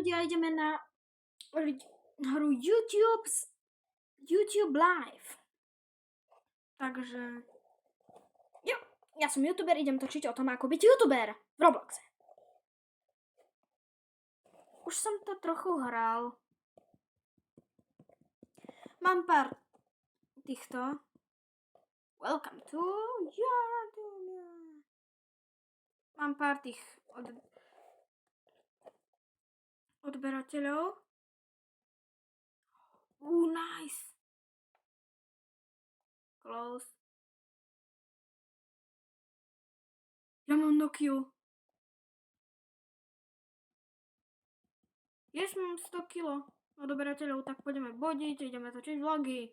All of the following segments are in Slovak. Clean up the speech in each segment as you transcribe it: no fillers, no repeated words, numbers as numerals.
ľudia, ideme na hru YouTube Live. Takže jo, ja som youtuber, idem točiť o tom, ako byť youtuber v Robloxe. Už som to trochu hral. Mám pár týchto. Welcome to your... Mám pár tých odberateľov. Nice. Close. Ja mám Nokiu. Yes, mám 100 kg odberateľov, tak poďme bodiť, ideme točiť vlogy.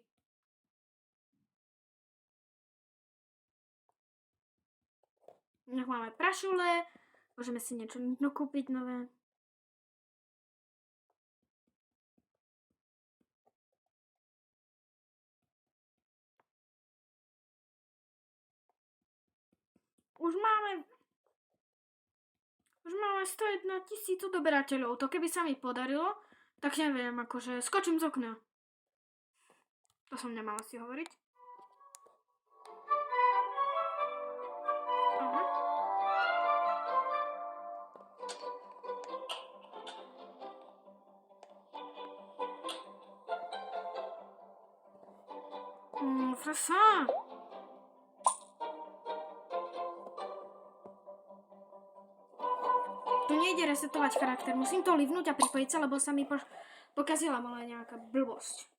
Nech máme prašule, môžeme si niečo kúpiť nové. Už máme 101 000 odberateľov. To keby sa mi podarilo, tak neviem, akože skočím z okna. To som nemala si hovoriť. Aha. Frasa. Tu nejde resetovať charakter, musím to livnúť a pripojiť sa, lebo sa mi pokazila malá nejaká blbosť.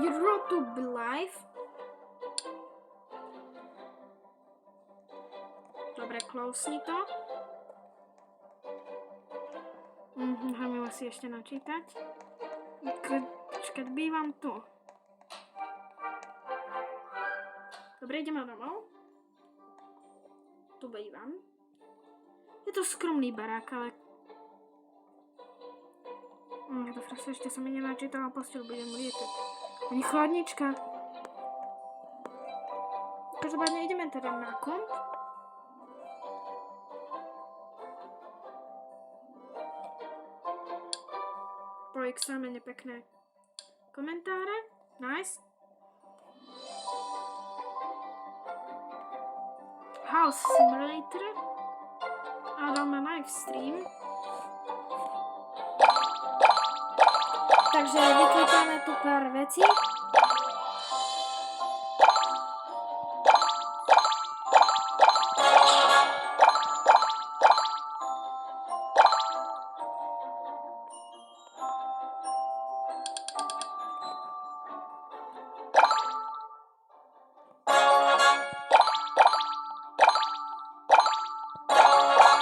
YouTube Live. Dobre, closni to. Môžeme si ešte načítať. Keď bývam tu. Dobre, ideme domov. Tu bývam. Je to skromný barák, ale... To frasa, ešte sa mi nenačítala posteľ, budem lietať. Ani chladnička. Každopádne ideme teda na komp. Po exámene pekné komentáre. Nice. House Simulator. A dáme live stream. Takže vyklikáme tu pár vecí.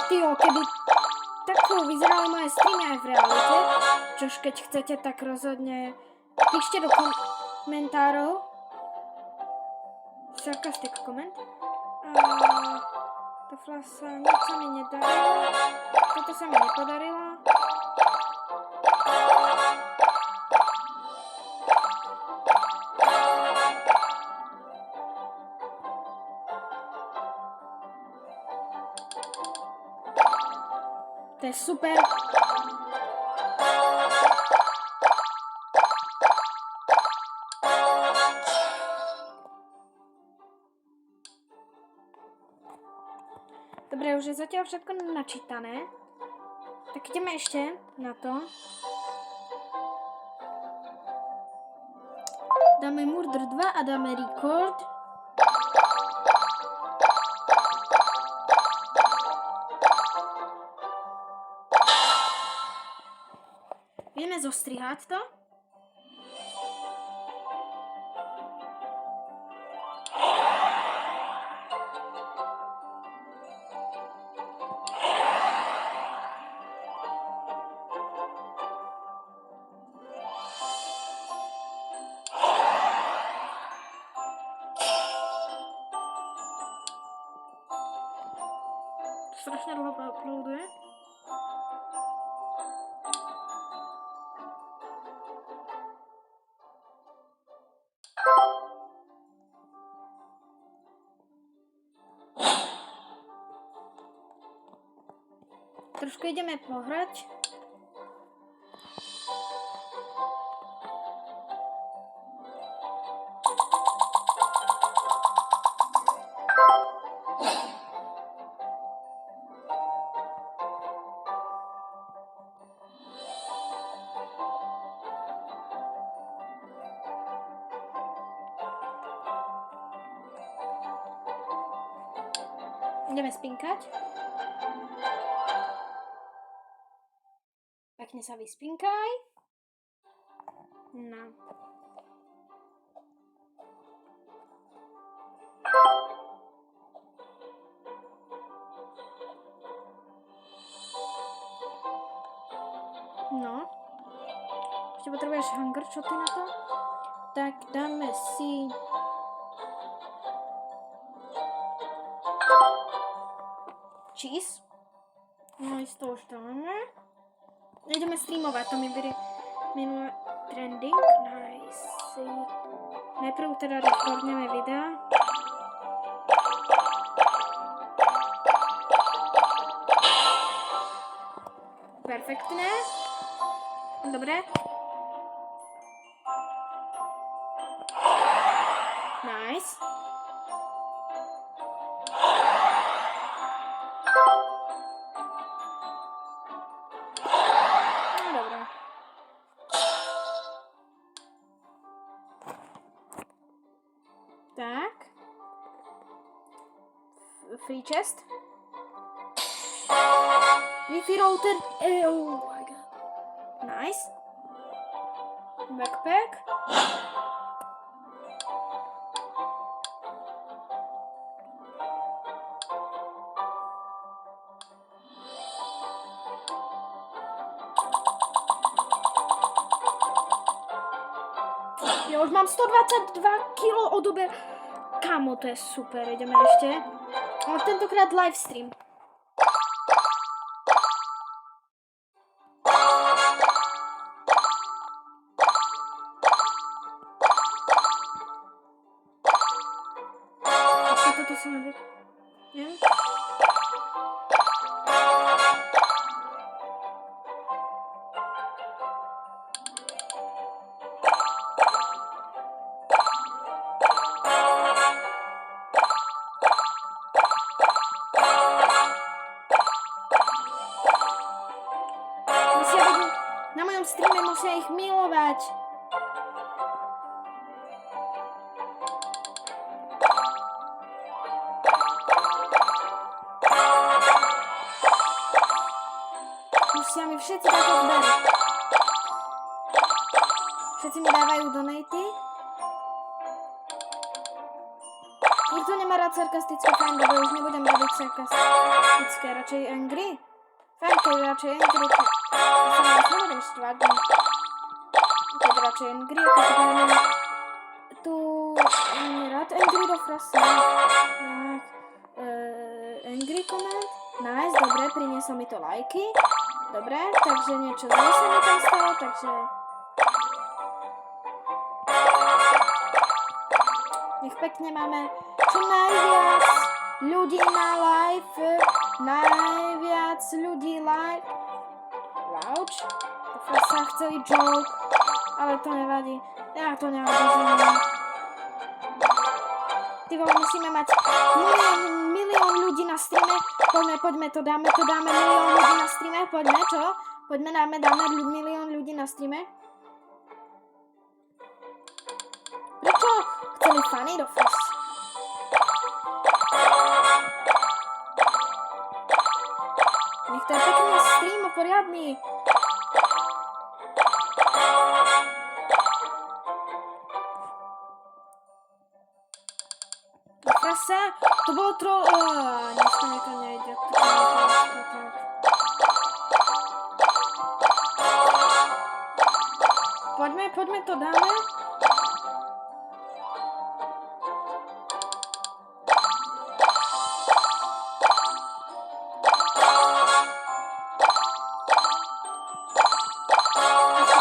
Tyjo, keby takto vyzerali moje streamy aj v realite, čož keď chcete, tak rozhodne píšte do komentárov. Sarcastic comment. To flasa, nič sa mi nedarilo. Toto sa mi nepodarilo. To je super. Dobre, už je zatiaľ všetko načítané. Tak ideme ešte na to. Dáme Murder 2 a dáme Record. Vieme zostrihať to. Strašne dlho uploaduje. Trošku ideme pohrať. Ideme spinkať. Pekne sa vyspinkaj. No. No. Ešte potrebuješ hunger, čo ty na to? Tak dáme si... cheese. No isto už to máme. Ideme streamovať, to mi bude minulé trending. Nice. Najprv teda rekordneme videa. Perfektné. Dobre. Nice. Tak. Free chest. Wi-Fi router. Oh my god. Nice. Backpack. Ja už mám 122 kg odober. Kámo, to je super, ideme ešte. Ale tentokrát livestream. Toto si neviem. Nie? Na mojom streame musia ich milovať. Musia mi všetci dať odber. Všetci mi dávajú donaty. Nikto nemá rád sarkastické, fajn, dobre, už nebudem robiť sarkastické, radšej angry. Fajn, keď radšej angry, tak sa nás nebudem štvať. Keď radšej angry, keď budeme tu rád angry do frasa. Tak, angry comment. Nice, dobre, priniesol mi to lajky. Dobre, takže niečo zle sa mi tam stalo, takže... Nech pekne máme čo najviac ľudí na live, najviac ľudí live. Lauč, to sa chceli joke, ale to nevadí, ja to neodržím. Ty vole, musíme mať milión ľudí na streame, poďme, to dáme milión ľudí na streame, poďme, čo? Poďme, dáme milión ľudí na streame. Prečo chceli funny do fus? Nech to je pekný stream, poriadný. Frasa, to bolo troll... Dneska mi to nejde. Poďme, to dáme.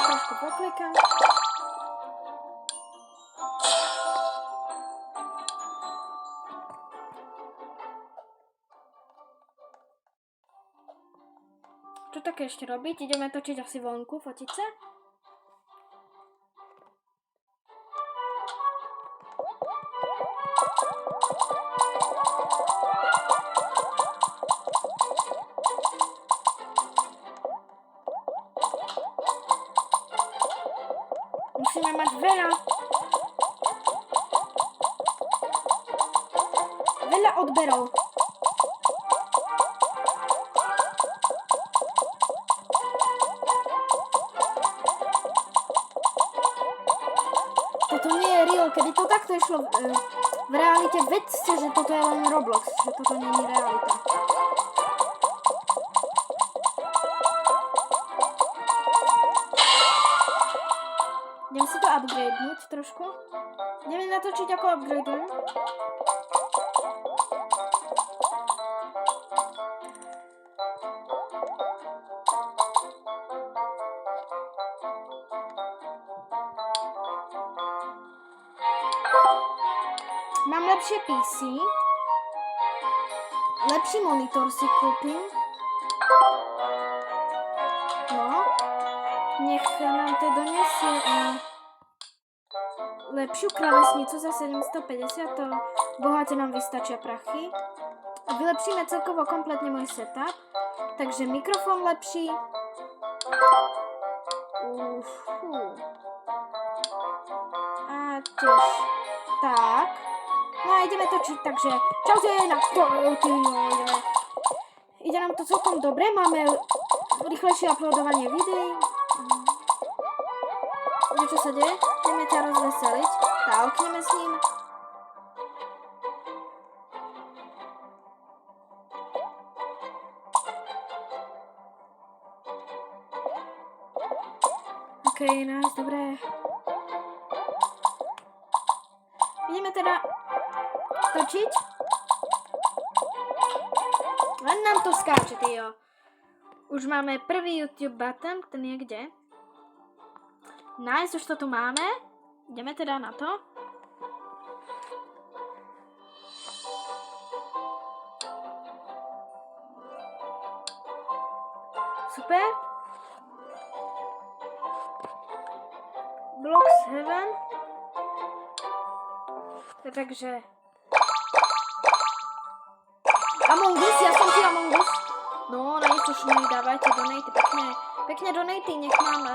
Trošku poklikám. to také ešte robiť. Ideme točiť asi vonku, fotiť sa. Musíme mať veľa odberov. Toto nie je real, keby to takto išlo v realite, vedzte, že toto je len Roblox, že toto nie je realita. Idem si to upgradenúť trošku. Ideme natočiť, ako upgradujem. Mám lepšie PC. Lepší monitor si kúpim. No. Nech nám to donesie lepšiu klávesnicu za 750, to bohate nám vystačia prachy. A vylepšíme celkovo kompletne môj setup. Takže mikrofón lepší. A tiež tak. No a ideme točiť, takže čaute na to. Ide nám to celkom dobre, máme rýchlejšie uploadovanie videí. Čo sa deje? Ideme ťa rozveseliť. Talkneme s ním. OK, nice, dobré. Ideme teda točiť. Len nám to skáče, tyjo. Už máme prvý YouTube button, ten je kde? Nice, už to tu máme. Ideme teda na to. Super. Blocks Heaven. Takže Among Us, ja som ti Among Us. No, na niečo šumí, dávajte donaty, pekne donaty, nech mám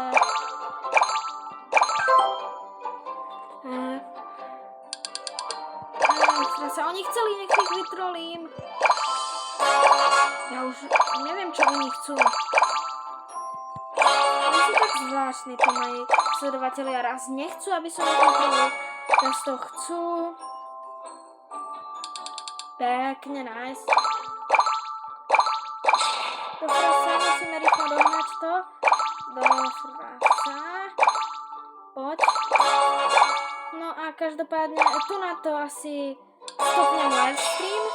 oni chceli, nech ich vytrolím. Ja už neviem, čo oni chcú. Oni sú tak zvláštni, tí moji sledovatelia. Raz nechcú, aby som ich vytrolil, raz to chcú. Pekne, nice. Do frasa, musíme rýchlo dohnať to. Do frasa. Poď. No a každopádne, tu na to asi stopnem livestream.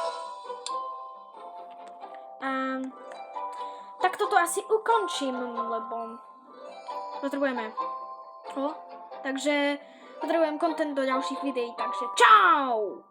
Tak toto asi ukončím, lebo potrebujeme takže potrebujem content do ďalších videí, takže čau!